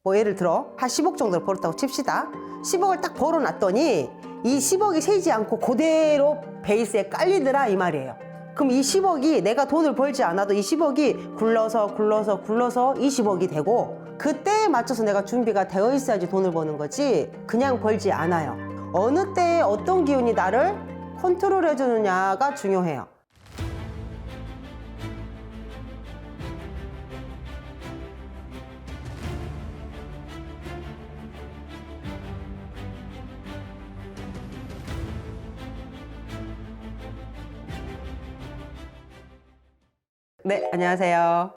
뭐 예를 들어 한 10억 정도를 벌었다고 칩시다. 10억을 딱 벌어놨더니 이 10억이 세지 않고 그대로 베이스에 깔리더라 이 말이에요. 그럼 이 10억이 내가 돈을 벌지 않아도 이 10억이 굴러서 20억이 되고, 그때에 맞춰서 내가 준비가 되어 있어야지 돈을 버는 거지 그냥 벌지 않아요. 어느 때에 어떤 기운이 나를 컨트롤 해주느냐가 중요해요. 네, 안녕하세요.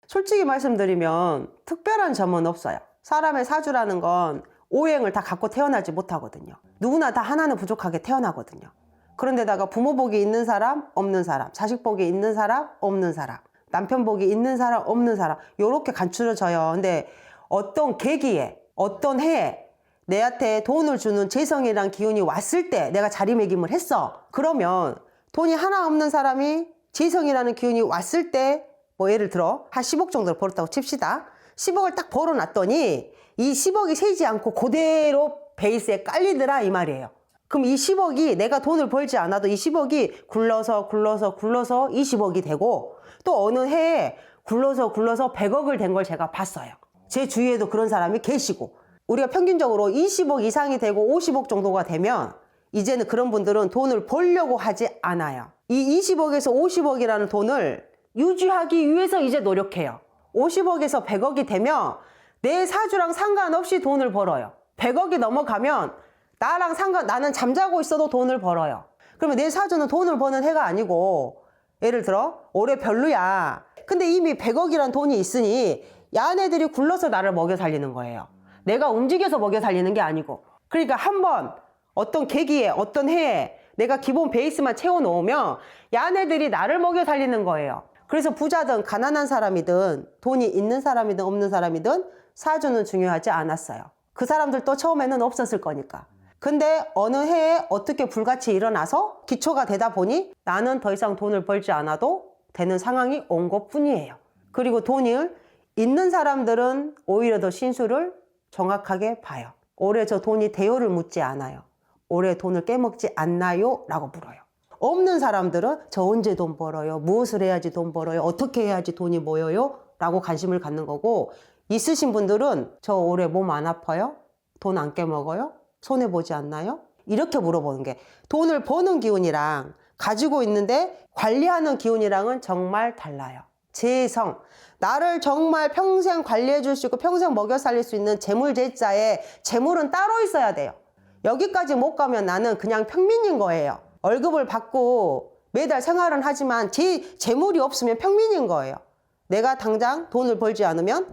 솔직히 말씀드리면 특별한 점은 없어요. 사람의 사주라는 건 오행을 다 갖고 태어나지 못하거든요. 누구나 다 하나는 부족하게 태어나거든요. 그런데다가 부모 복이 있는 사람, 없는 사람, 자식 복이 있는 사람, 없는 사람, 남편 복이 있는 사람, 없는 사람, 요렇게 간추려져요. 근데 어떤 계기에, 어떤 해에 내한테 돈을 주는 재성이란 기운이 왔을 때 내가 자리매김을 했어. 그러면 돈이 하나 없는 사람이 재성이라는 기운이 왔을 때 뭐 예를 들어 한 10억 정도를 벌었다고 칩시다. 10억을 딱 벌어놨더니 이 10억이 세지 않고 그대로 베이스에 깔리더라 이 말이에요. 그럼 이 10억이 내가 돈을 벌지 않아도 이 10억이 굴러서 20억이 되고, 또 어느 해에 굴러서 100억을 된 걸 제가 봤어요. 제 주위에도 그런 사람이 계시고, 우리가 평균적으로 20억 이상이 되고 50억 정도가 되면 이제는 그런 분들은 돈을 벌려고 하지 않아요. 이 20억에서 50억이라는 돈을 유지하기 위해서 이제 노력해요. 50억에서 100억이 되면 내 사주랑 상관없이 돈을 벌어요. 100억이 넘어가면 나는 잠자고 있어도 돈을 벌어요. 그러면 내 사주는 돈을 버는 해가 아니고, 예를 들어 올해 별로야. 근데 이미 100억이란 돈이 있으니 야네들이 굴러서 나를 먹여 살리는 거예요. 내가 움직여서 먹여 살리는 게 아니고. 그러니까 한번 어떤 계기에 어떤 해에 내가 기본 베이스만 채워 놓으면 야네들이 나를 먹여 살리는 거예요. 그래서 부자든 가난한 사람이든 돈이 있는 사람이든 없는 사람이든 사주는 중요하지 않았어요. 그 사람들도 처음에는 없었을 거니까. 근데 어느 해에 어떻게 불같이 일어나서 기초가 되다 보니 나는 더 이상 돈을 벌지 않아도 되는 상황이 온 것뿐이에요. 그리고 돈을 있는 사람들은 오히려 더 신수를 정확하게 봐요. 올해 저 돈이 돼요를 묻지 않아요. 올해 돈을 깨먹지 않나요? 라고 물어요. 없는 사람들은 저 언제 돈 벌어요? 무엇을 해야지 돈 벌어요? 어떻게 해야지 돈이 모여요? 라고 관심을 갖는 거고, 있으신 분들은 저 올해 몸 안 아파요? 돈 안 깨먹어요? 손해보지 않나요? 이렇게 물어보는 게, 돈을 버는 기운이랑 가지고 있는데 관리하는 기운이랑은 정말 달라요. 재성, 나를 정말 평생 관리해 줄 수 있고 평생 먹여 살릴 수 있는 재물제자에 재물은 따로 있어야 돼요. 여기까지 못 가면 나는 그냥 평민인 거예요. 월급을 받고 매달 생활은 하지만 재물이 없으면 평민인 거예요. 내가 당장 돈을 벌지 않으면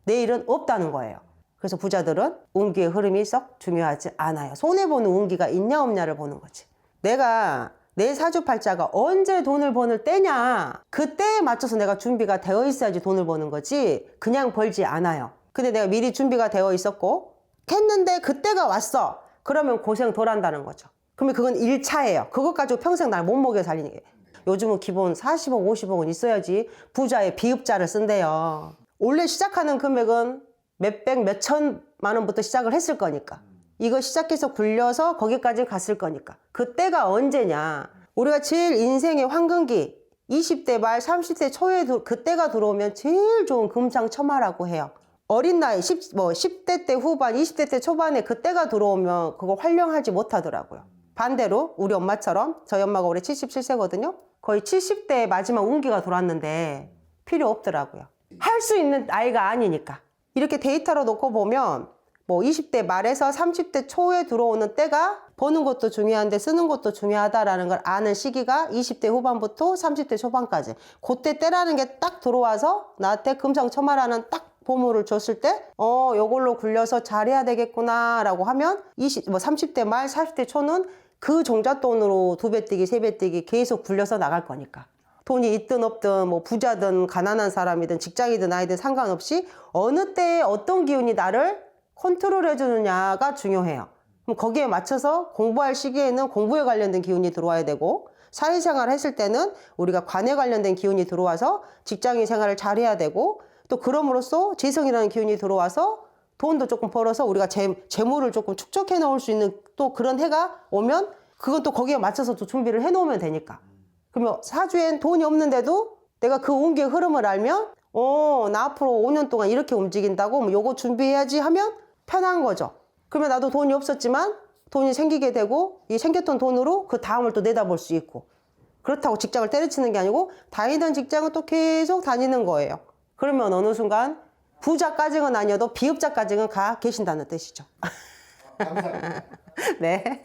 내일은 없다는 거예요. 그래서 부자들은 운기의 흐름이 썩 중요하지 않아요. 손해보는 운기가 있냐 없냐를 보는 거지. 내가 내 사주팔자가 언제 돈을 버는 때냐, 그때에 맞춰서 내가 준비가 되어 있어야지 돈을 버는 거지 그냥 벌지 않아요. 근데 내가 미리 준비가 되어 있었고 했는데 그때가 왔어. 그러면 고생 덜 한다는 거죠. 그러면 그건 1차예요. 그것 가지고 평생 날 못 먹여 살리는 게. 요즘은 기본 40억, 50억은 있어야지 부자의 비읍자를 쓴대요. 원래 시작하는 금액은 몇백, 몇천만 원부터 시작을 했을 거니까. 이거 시작해서 굴려서 거기까지 갔을 거니까. 그때가 언제냐. 우리가 제일 인생의 황금기 20대 말 30대 초에 그때가 들어오면 제일 좋은 금상첨화라고 해요. 어린 나이 10대 때 후반 20대 때 초반에 그때가 들어오면 그거 활용하지 못하더라고요. 반대로 우리 엄마처럼, 저희 엄마가 올해 77세거든요 거의 70대 마지막 운기가 돌았는데 필요 없더라고요. 할 수 있는 나이가 아니니까. 이렇게 데이터로 놓고 보면 뭐 20대 말에서 30대 초에 들어오는 때가 버는 것도 중요한데 쓰는 것도 중요하다라는 걸 아는 시기가 20대 후반부터 30대 초반까지. 그때 때라는 게 딱 들어와서 나한테 금상첨화라는 딱 보물을 줬을 때 요걸로 굴려서 잘해야 되겠구나 라고 하면 30대 말 40대 초는 그 종잣돈으로 2배 뛰기 3배 뛰기 계속 굴려서 나갈 거니까. 돈이 있든 없든 뭐 부자든 가난한 사람이든 직장이든 아이든 상관없이 어느 때에 어떤 기운이 나를 컨트롤 해주느냐가 중요해요. 그럼 거기에 맞춰서 공부할 시기에는 공부에 관련된 기운이 들어와야 되고, 사회생활을 했을 때는 우리가 관에 관련된 기운이 들어와서 직장인 생활을 잘 해야 되고, 또 그럼으로써 재성이라는 기운이 들어와서 돈도 조금 벌어서 우리가 재물을 조금 축적해 놓을 수 있는 또 그런 해가 오면 그건 또 거기에 맞춰서 또 준비를 해 놓으면 되니까. 그러면 사주엔 돈이 없는데도 내가 그 운기의 흐름을 알면 나 앞으로 5년 동안 이렇게 움직인다고 뭐 요거 준비해야지 하면 편한 거죠. 그러면 나도 돈이 없었지만 돈이 생기게 되고 이 생겼던 돈으로 그 다음을 또 내다볼 수 있고, 그렇다고 직장을 때려치는 게 아니고 다니던 직장은 또 계속 다니는 거예요. 그러면 어느 순간 부자까지는 아니어도 비읍자까지는 가 계신다는 뜻이죠. 감사합니다. 네.